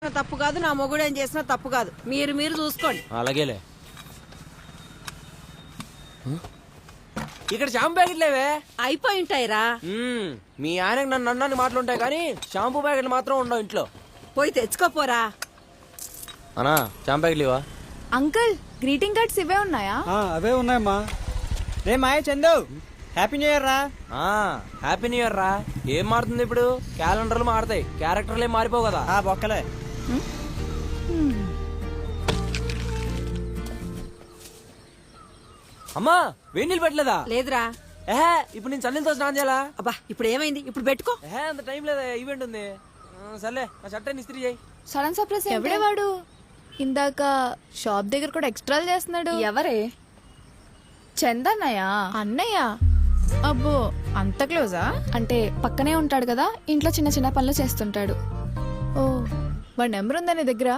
తప్పు కాదు, నా మొగుడు ఏం చేసినా తప్పు కాదు. మీరు మీరు చూసుకోండి. అలాగేలే. ఇక్కడ షాంపూ ప్యాకెట్ లేవే. అయిపోయి ఉంటాయిరా. మీ ఆయనకు నన్ను అన్నాన్ని మాటలుంటాయి కానీ షాంపూ ప్యాకెట్లు మాత్రం ఉండవు ఇంట్లో. పోయి తెచ్చుకోపోరా. అన్నా షాంపూ ప్యాకెట్లు ఇవా? అంకుల్ గ్రీటింగ్ కార్డ్స్ ఇవే ఉన్నాయా? అవే ఉన్నాయమ్మా. రే మాయ చందు, హ్యాపీ న్యూ ఇయర్ రా. హ్యాపీ న్యూ ఇయర్ రా. ఏం మారుతుంది ఇప్పుడు? క్యాలెండర్లు మారుతాయి, క్యారెక్టర్లు ఏం మారిపోవు కదా. బొక్కలే. అమ్మా వేడి నీళ్ళు పెట్టలేదా? లేదురా. ఇప్పుడు నేను చల్లీలతో స్నానం చేయాలా? అబ్బా ఇప్పుడు ఏమైంది? ఇప్పుడు పెట్టుకో. అంత టైం లేదా, ఈవెంట్ ఉంది. సర్లే నా షర్ట్ ఇస్త్రీ చేయి. Sudden surprise. ఎవడే వాడు? ఇందాక షాప్ దగ్గర కూడా ఎక్స్ట్రాలు చేస్తున్నాడు. ఎవరే? చందన్నయ్య. అన్నయ్య? అబ్బో అంత క్లోజా? అంటే పక్కనే ఉంటాడు కదా, ఇంట్లో చిన్న చిన్న పనులు చేస్తుంటాడు. ఓ వాడి నెంబర్ ఉందా నీ దగ్గర?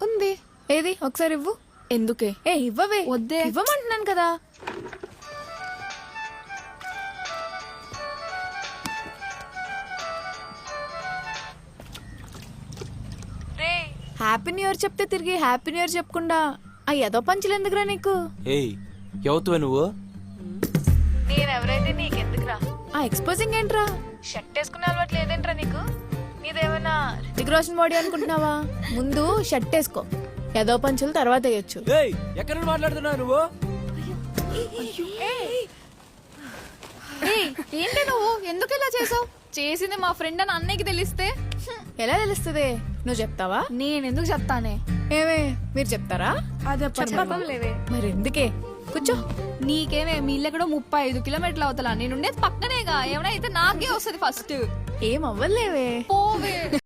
ఉంది. ఏది ఒకసారి ఇవ్వు. ఎందుకే? ఇవ్వవే. వద్దే. ఇవ్వమంటున్నాను కదా. హ్యాపీ న్యూ ఇయర్ చెప్తే తిరిగి హ్యాపీ న్యూ ఇయర్ చెప్పకుండా ఆ ఏదో పంచులు ఎందుకురా నీకు? ఎవతువే నువ్వు? నేనెవరైతే నీకెందుకురా? ఆ ఎక్స్పోజింగ్ ఏంట్రా? షర్ట్ వేసుకునే అలవాటు లేదేంట్రా నీకు? నీదేమైనా రితిక్ రోషన్ బాడీ అనుకుంటున్నావా? ముందు షర్ట్ వేసుకో, ఏదో పంచులు తర్వాత వేయొచ్చు. ఎక్కడ నుండి మాట్లాడుతున్నావు నువ్వు? ఏంటి నువ్వు ఎందుకు ఇలా చేసావు? చేసింది మా ఫ్రెండ్ అని అన్నయ్యకి తెలిస్తే ఎలా తెలుస్తుంది? నువ్వు చెప్తావా? నేను ఎందుకు చెప్తానే? ఏమే మీరు చెప్తారా? అదే చెప్పలేవే. మరి ఎందుకే? కూర్చో. నీకేమే మీ ఇల్లు కూడా 35 కిలోమీటర్లు అవుతా, నేను ఉండేది పక్కనేగా. ఏమైనా అయితే నాకే వస్తుంది ఫస్ట్. ఏం అవ్వలేవే. పోవే.